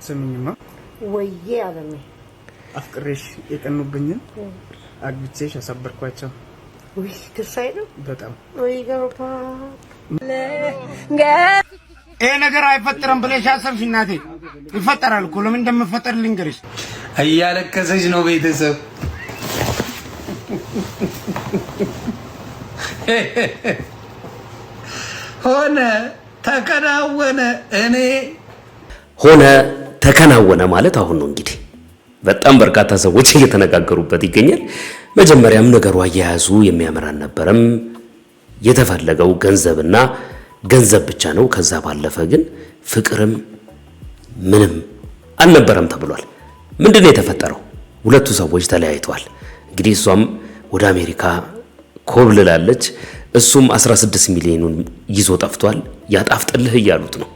ስሚኝማ ወዬ አለሜ አፍቅሬሽ የቀኑብኝን አግብቼሽ አሳበርኳቸው። ወይ ትሳይ ነው በጣም ወይ ገባ ይሄ ነገር አይፈጠርም ብለሽ አሰብሽ እናቴ? ይፈጠራል እኮ። ለምን እንደምፈጠር ልንገርሽ። እያለቀሰች ነው ቤተሰብ ሆነ ተከናወነ። እኔ ሆነ ተከናወነ ማለት አሁን ነው እንግዲህ በጣም በርካታ ሰዎች እየተነጋገሩበት ይገኛል። መጀመሪያም ነገሩ አያያዙ የሚያምር አልነበረም። የተፈለገው ገንዘብና ገንዘብ ብቻ ነው። ከዛ ባለፈ ግን ፍቅርም ምንም አልነበረም ተብሏል። ምንድነው የተፈጠረው? ሁለቱ ሰዎች ተለያይተዋል። እንግዲህ እሷም ወደ አሜሪካ ኮብልላለች፣ እሱም 16 ሚሊዮኑን ይዞ ጠፍቷል። ያጣፍጥልህ እያሉት ነው።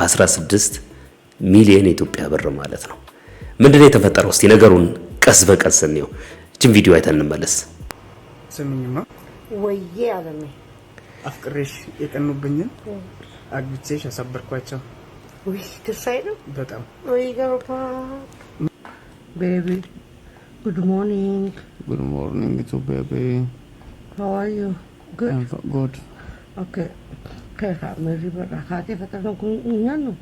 16 ሚሊዮን የኢትዮጵያ ብር ማለት ነው። ምንድነው የተፈጠረው? እስቲ ነገሩን ቀስ በቀስ እንየው። እቺን ቪዲዮ አይተን እንመለስ። ስሚኝማ ወዬ አለሜ አፍቅሬሽ የቀኑብኝን አግብቼሽ አሳበርኳቸው። ወይ ትሳይ ነው በጣም ወይ ገባ ቤቢ ጉድ ሞርኒንግ Good morning to baby. how are you good I'm good. okay kaya meri berhati fatano kung inyano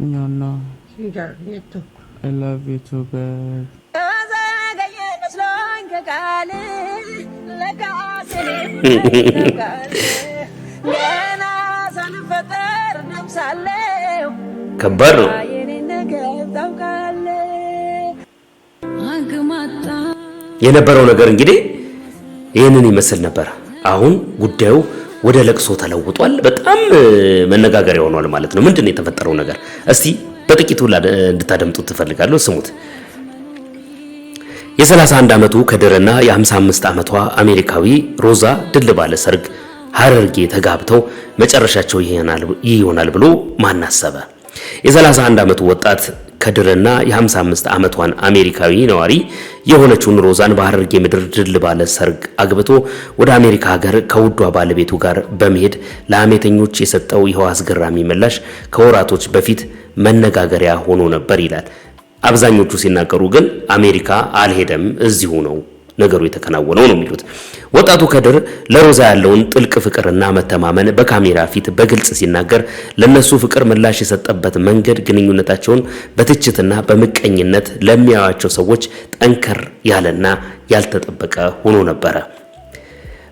Nyana. sinjar nito I love you too, babe. ከባድ ነው። የነበረው ነገር እንግዲህ ይሄንን ይመስል ነበር። አሁን ጉዳዩ ወደ ለቅሶ ተለውጧል። በጣም መነጋገሪያ ሆኗል ማለት ነው። ምንድነው የተፈጠረው ነገር? እስቲ በጥቂቱ እንድታደምጡት ትፈልጋለሁ። ስሙት። የ31 ዓመቱ ከድርና የ55 ዓመቷ አሜሪካዊ ሮዛ ድል ባለ ሰርግ ሐረርጌ ተጋብተው መጨረሻቸው ይሆናል ብሎ ማን አሰበ? የ31 ዓመቱ ወጣት ከድርና የ55 ዓመቷን አሜሪካዊ ነዋሪ የሆነችውን ሮዛን በሐረርጌ ምድር ድል ባለ ሰርግ አግብቶ ወደ አሜሪካ ሀገር ከውዷ ባለቤቱ ጋር በመሄድ ለሐሜተኞች የሰጠው ይኸው አስገራሚ ምላሽ ከወራቶች በፊት መነጋገሪያ ሆኖ ነበር ይላል። አብዛኞቹ ሲናገሩ ግን አሜሪካ አልሄደም፣ እዚሁ ነው ነገሩ የተከናወነው ነው የሚሉት። ወጣቱ ከድር ለሮዛ ያለውን ጥልቅ ፍቅርና መተማመን በካሜራ ፊት በግልጽ ሲናገር ለነሱ ፍቅር ምላሽ የሰጠበት መንገድ ግንኙነታቸውን በትችትና በምቀኝነት ለሚያዩአቸው ሰዎች ጠንከር ያለና ያልተጠበቀ ሆኖ ነበረ።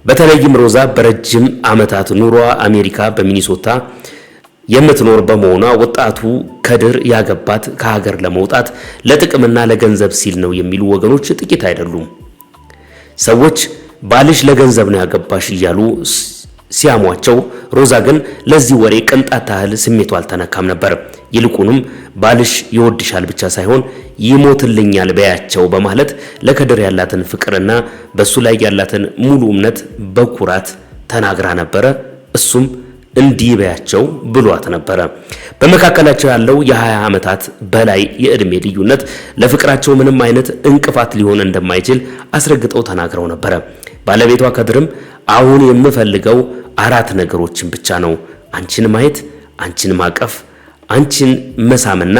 በተለይም ሮዛ በረጅም ዓመታት ኑሯ አሜሪካ በሚኒሶታ የምትኖር በመሆኗ ወጣቱ ከድር ያገባት ከሀገር ለመውጣት ለጥቅምና ለገንዘብ ሲል ነው የሚሉ ወገኖች ጥቂት አይደሉም። ሰዎች ባልሽ ለገንዘብ ነው ያገባሽ እያሉ ሲያሟቸው፣ ሮዛ ግን ለዚህ ወሬ ቅንጣት ታህል ስሜቷ አልተነካም ነበር። ይልቁንም ባልሽ ይወድሻል ብቻ ሳይሆን ይሞትልኛል በያቸው በማለት ለከድር ያላትን ፍቅርና በሱ ላይ ያላትን ሙሉ እምነት በኩራት ተናግራ ነበረ። እሱም እንዲህ በያቸው ብሏት ነበረ። በመካከላቸው ያለው የ20 ዓመታት በላይ የእድሜ ልዩነት ለፍቅራቸው ምንም አይነት እንቅፋት ሊሆን እንደማይችል አስረግጠው ተናግረው ነበረ። ባለቤቷ ከድርም አሁን የምፈልገው 4 ነገሮችን ብቻ ነው፣ አንቺን ማየት፣ አንቺን ማቀፍ፣ አንቺን መሳምና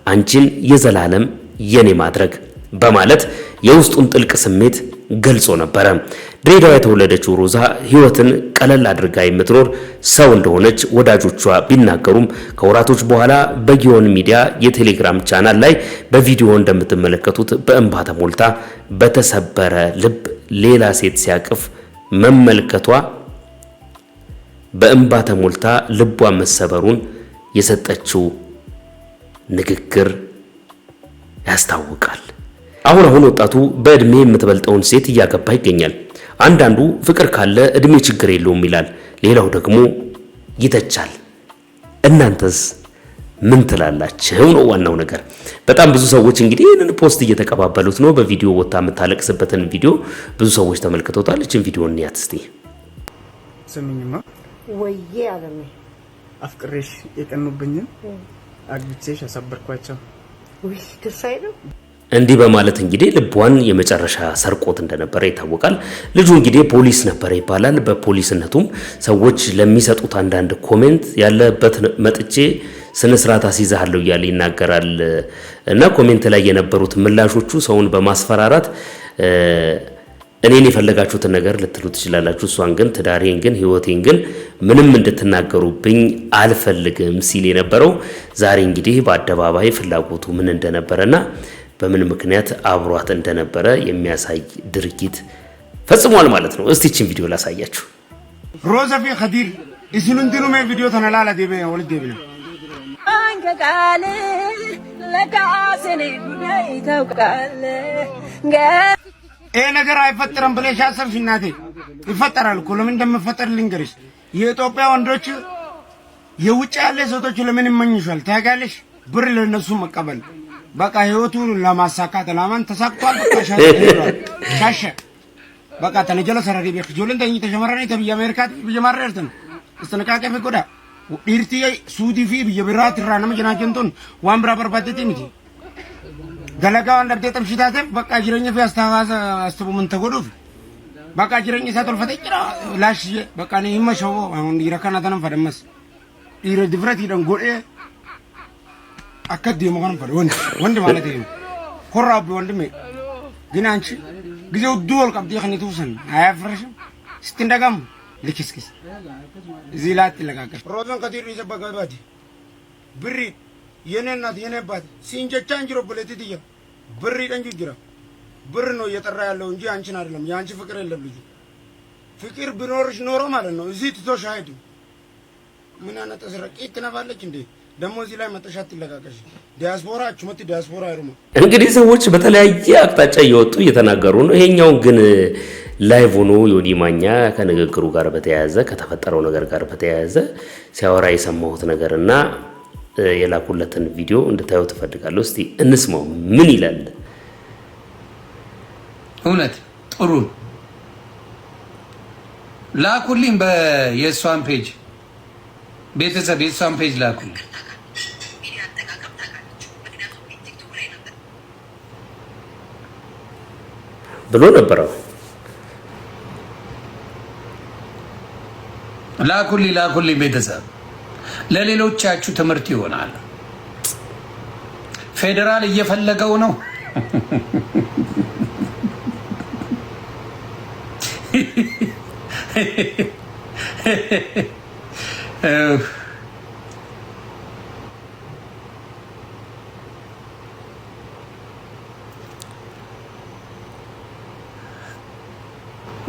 አንቺን የዘላለም የኔ ማድረግ በማለት የውስጡን ጥልቅ ስሜት ገልጾ ነበረ። ድሬዳዋ የተወለደችው ሮዛ ህይወትን ቀለል አድርጋ የምትኖር ሰው እንደሆነች ወዳጆቿ ቢናገሩም ከወራቶች በኋላ በጊዮን ሚዲያ የቴሌግራም ቻናል ላይ በቪዲዮ እንደምትመለከቱት በእንባ ተሞልታ በተሰበረ ልብ ሌላ ሴት ሲያቅፍ መመልከቷ በእንባ ተሞልታ ልቧ መሰበሩን የሰጠችው ንግግር ያስታውቃል። አሁን ወጣቱ በእድሜ የምትበልጠውን ሴት እያገባ ይገኛል። አንዳንዱ ፍቅር ካለ እድሜ ችግር የለውም ይላል፣ ሌላው ደግሞ ይተቻል። እናንተስ ምን ትላላችሁ ነው ዋናው ነገር። በጣም ብዙ ሰዎች እንግዲህ ይህንን ፖስት እየተቀባበሉት ነው። በቪዲዮ ወጣ የምታለቅስበትን ቪዲዮ ብዙ ሰዎች ተመልክተውታል። እቺን ቪዲዮ እንያት እስቲ። ስሚኝማ ወዬ አለሜ አፍቅሬሽ የቀኑብኝን አግብቼሽ አሳበርኳቸው። ወይ ትሳይ ነው እንዲህ በማለት እንግዲህ ልቧን የመጨረሻ ሰርቆት እንደነበረ ይታወቃል። ልጁ እንግዲህ ፖሊስ ነበር ይባላል። በፖሊስነቱም ሰዎች ለሚሰጡት አንዳንድ ኮሜንት ያለበት መጥቼ ስነ ስርዓት አስይዛለሁ እያለ ይናገራል። እና ኮሜንት ላይ የነበሩት ምላሾቹ ሰውን በማስፈራራት እኔን የፈለጋችሁትን ነገር ልትሉ ትችላላችሁ፣ እሷን ግን ትዳሬን ግን ህይወቴን ግን ምንም እንድትናገሩብኝ አልፈልግም ሲል የነበረው ዛሬ እንግዲህ በአደባባይ ፍላጎቱ ምን እንደነበረና በምን ምክንያት አብሯት እንደነበረ የሚያሳይ ድርጊት ፈጽሟል ማለት ነው። እስቲ እቺን ቪዲዮ ላሳያችሁ። ሮዛ ፊ ኸዲር እስሉንትኑ ሜ ቪዲዮ ተነላላ ዲቤ ወል ዲቤ አንከቃለ ለካሰኔ ጉዳይ ተውቃለ ነገር አይፈጠርም ብለሽ አሰብሽ እናቴ? ይፈጠራል እኮ። ለምን እንደምፈጠር ልንገርሽ። የኢትዮጵያ ወንዶች የውጭ ያለ ሴቶች ለምን ይመኝሻል ታውቂያለሽ? ብር ለነሱ መቀበል በቃ ህይወቱን ለማሳካት ለማን ተሳክቷል። በቃ ሻሸ በቃ ተነጀለ ሰራሪ ቢክ ጆልን ተኝ ተጀመረኝ ተብያ አሜሪካት ቢጀማረርት ነው እስተነቃቀ ቢቆዳ ዲርቲ ሱዲ ፊ ቢብራት ራና መጀናጀንቶን ዋምብራ በርባቴ ሚቲ ደለጋው እንደብቴ ተምሽታተ በቃ ጅረኛ ፊ አስተዋዛ አስተቡ ምን ተጎዱፍ በቃ ጅረኛ ሳቶል ፈተጭራ ላሽ በቃ ነው ይመሸው አሁን ይረካና ተነም ፈደመስ ይረ ድፍረት ይደን ጎዴ አከድ የመሆን ፈደ ወንድ ማለት ይሄ ኮራብ ወንድሜ ግን አንቺ ጊዜው ዱል ቀብዲ ኸኒቱ ሰን አያፍርሽም ስትንደጋም ልክስክስ ዚላት ለጋቀሽ ሮዘን ከዲር ይዘበጋባዲ ብሪ የኔናት የኔባት ሲንጀቻን ጅሮ ፖለቲቲያ ብሪ ደንጁ ጅራ ብር ነው እየጠራ ያለው እንጂ አንቺን አይደለም። ያንቺ ፍቅር የለም ልጅ ፍቅር ቢኖርሽ ኖሮ ማለት ነው እዚህ ትቶሽ አይዱ ምን አነጠ ሰረቂት ትነፋለች እንዴ ደሞ እዚህ ላይ መተሻት ይለጋቀሽ ዲያስፖራ አችመት ዲያስፖራ አይሩማ። እንግዲህ ሰዎች በተለያየ አቅጣጫ እየወጡ እየተናገሩ ነው። ይሄኛውን ግን ላይቭ ሆኖ ዮኒ ማኛ ከንግግሩ ጋር በተያያዘ ከተፈጠረው ነገር ጋር በተያያዘ ሲያወራ የሰማሁት ነገርና የላኩለትን ቪዲዮ እንድታዩ ተፈልጋለሁ። እስቲ እንስማው ምን ይላል። እውነት ጥሩ ላኩልኝ በየሷን ፔጅ ቤተሰብ የሷን ፔጅ ላኩልኝ ብሎ ነበር። ላኩልኝ ቤተሰብ ለሌሎቻችሁ ትምህርት ይሆናል። ፌደራል እየፈለገው ነው።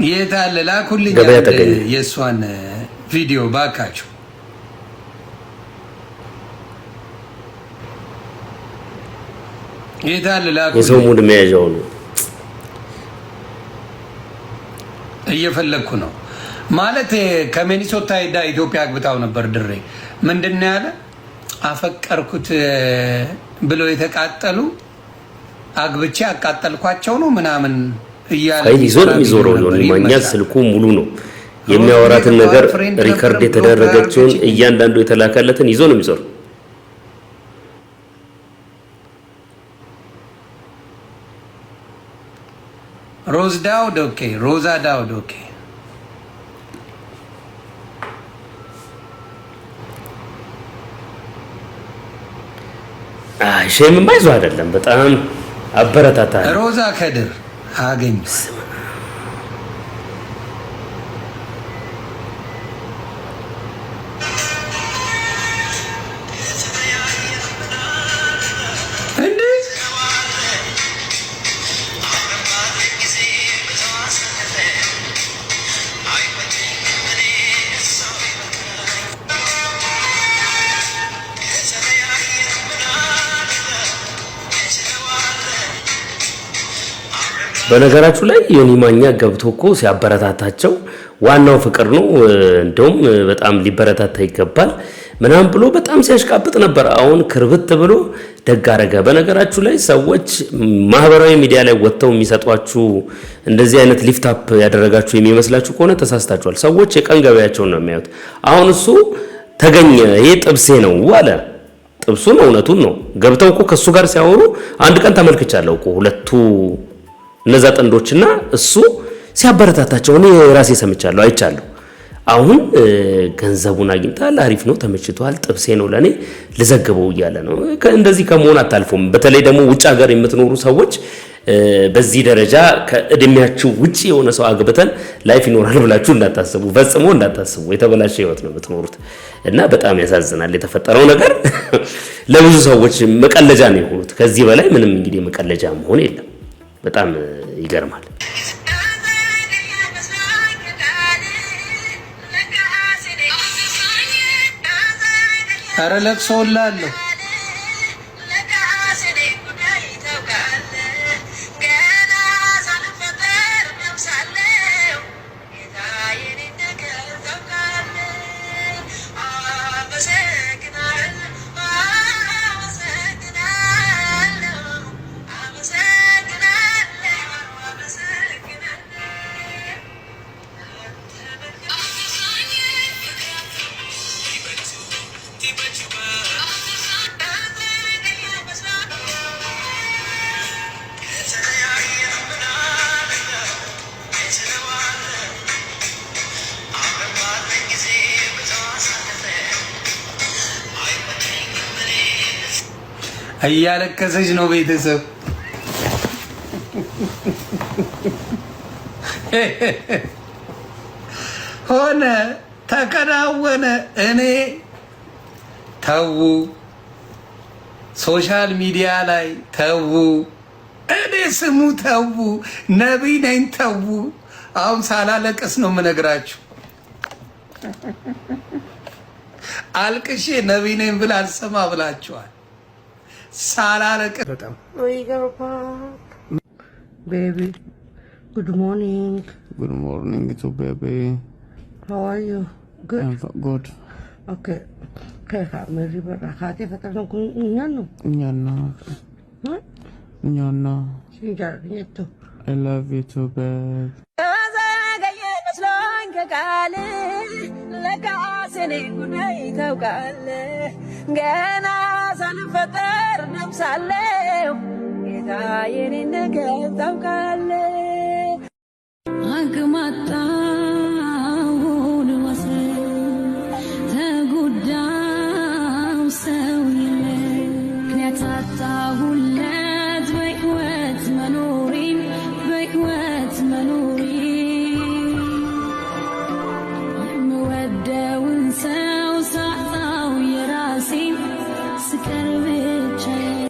የታለ ላኩልኝ የሷን ቪዲዮ ባካችሁ። የታለ ላኩልኝ የሰው ሙድ መያዣው ነው። እየፈለኩ ነው ማለት ከሚኒሶታ ሄዳ ኢትዮጵያ አግብታው ነበር። ድሬ ምንድነው ያለ አፈቀርኩት ብለው የተቃጠሉ አግብቼ አቃጠልኳቸው ነው ምናምን እያለ ይዞረው ዮኒ ማኛ ስልኩ ሙሉ ነው። የሚያወራትን ነገር ሪከርድ የተደረገችውን እያንዳንዱ የተላከለትን ይዞ ነው የሚዞረው። ሮዛ ዳውድ ኦኬ ሼም ማይዞ አይደለም፣ በጣም አበረታታ። ሮዛ ከድር አገኝ በነገራችሁ ላይ ዮኒ ማኛ ገብቶ እኮ ሲያበረታታቸው ዋናው ፍቅር ነው። እንደውም በጣም ሊበረታታ ይገባል ምናምን ብሎ በጣም ሲያሽቃብጥ ነበር። አሁን ክርብት ብሎ ደግ አረገ። በነገራችሁ ላይ ሰዎች ማህበራዊ ሚዲያ ላይ ወጥተው የሚሰጧችሁ እንደዚህ አይነት ሊፍት አፕ ያደረጋችሁ የሚመስላችሁ ከሆነ ተሳስታችኋል። ሰዎች የቀን ገበያቸውን ነው የሚያዩት። አሁን እሱ ተገኘ ይሄ ጥብሴ ነው አለ። ጥብሱን እውነቱን ነው። ገብተው እኮ ከሱ ጋር ሲያወሩ አንድ ቀን ተመልክቻለሁ እኮ ሁለቱ እነዛ ጥንዶችና እሱ ሲያበረታታቸው እኔ ራሴ ሰምቻለሁ አይቻለሁ። አሁን ገንዘቡን አግኝታል፣ አሪፍ ነው፣ ተመችቷል፣ ጥብሴ ነው ለኔ ልዘግበው እያለ ነው። እንደዚህ ከመሆን አታልፎም። በተለይ ደግሞ ውጭ ሀገር የምትኖሩ ሰዎች በዚህ ደረጃ ከእድሜያችሁ ውጪ የሆነ ሰው አግብተን ላይፍ ይኖራል ብላችሁ እንዳታስቡ፣ ፈጽሞ እንዳታስቡ። የተበላሸ ህይወት ነው የምትኖሩት እና በጣም ያሳዝናል የተፈጠረው ነገር። ለብዙ ሰዎች መቀለጃ ነው የሆኑት። ከዚህ በላይ ምንም እንግዲህ መቀለጃ መሆን የለም። በጣም ይገርማል። ኧረ ለቅሶ ላለሁ እያለቀሰች ነው ቤተሰብ። ሆነ ተከናወነ። እኔ ተዉ፣ ሶሻል ሚዲያ ላይ ተዉ፣ እኔ ስሙ ተዉ፣ ነቢይ ነኝ ተዉ። አሁን ሳላለቀስ ነው የምነግራችሁ። አልቅሼ ነቢይ ነኝ ብል አልሰማ ብላችኋል። ሳላለቀስ በጣም baby, good morning. Good morning to baby. How are you? Good. I'm good. Okay. Kaya Mary Barakati Fatal Kunyano. Nyana. Huh? Nyana. Sinjar Nieto. I love you too, babe. ገና ሳልፈጠር ነብሳለሁ ጌታዬን ነገር ታውቃለህ። አግማጣውን ወሰን ተጎዳው ሰው የለ ምክንያት አጣሁለት በሕይወት መኖሬን በሕይወት መኖሬን የምወደውን ሰው ሳጣው የራሴን ስቀር ብቻዬን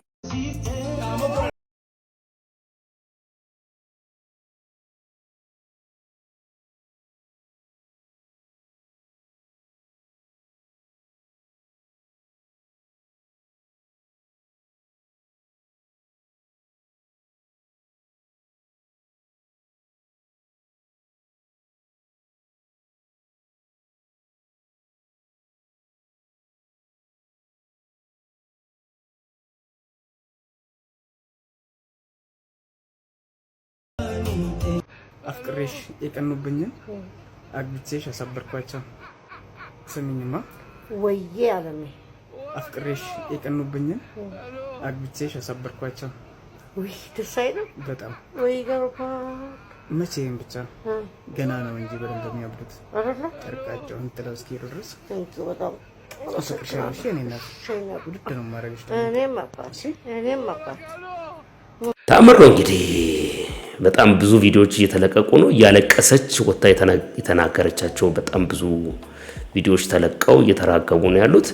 አፍቅሬሽ የቀኑብኝን አግብቼሽ አሳበርኳቸው። ስሚኝማ ወዬ አለሜ አፍቅሬሽ የቀኑብኝን አግብቼሽ አሳበርኳቸው። ውይ ደስ አይልም በጣም ወይ ገርባ መቼም ብቻ ገና ነው እንጂ በደንብ የሚያብዱት አይደለ ጨርቃቸውን ጥለው እስኪሄዱ ድረስ እንቱ በጣም አፍቅርሻለሁ። እሺ እኔ እናት ውድድ ነው የማደርግሽ። እኔም አባት ታምር ነው እንግዲህ። በጣም ብዙ ቪዲዮዎች እየተለቀቁ ነው። እያለቀሰች ወጣ የተናገረቻቸው በጣም ብዙ ቪዲዮዎች ተለቀው እየተራገቡ ነው ያሉት።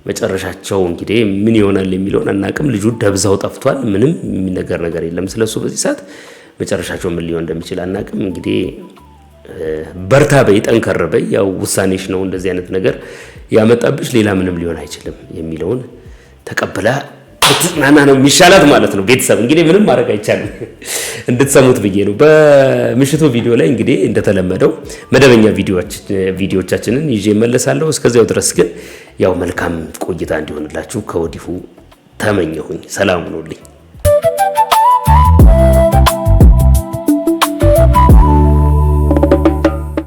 መጨረሻቸው እንግዲህ ምን ይሆናል የሚለውን አናቅም። ልጁ ደብዛው ጠፍቷል። ምንም የሚነገር ነገር የለም ስለሱ በዚህ ሰዓት። መጨረሻቸው ምን ሊሆን እንደሚችል አናቅም። እንግዲህ በርታ በይ፣ ጠንከር በይ። ያው ውሳኔሽ ነው እንደዚህ አይነት ነገር ያመጣብሽ፣ ሌላ ምንም ሊሆን አይችልም የሚለውን ተቀብላ ትጽናና ነው የሚሻላት ማለት ነው። ቤተሰብ እንግዲህ ምንም ማድረግ አይቻልም፣ እንድትሰሙት ብዬ ነው። በምሽቱ ቪዲዮ ላይ እንግዲህ እንደተለመደው መደበኛ ቪዲዮዎቻችንን ይዤ እመለሳለሁ። እስከዚያው ድረስ ግን ያው መልካም ቆይታ እንዲሆንላችሁ ከወዲሁ ተመኘሁኝ። ሰላም ሁኑልኝ።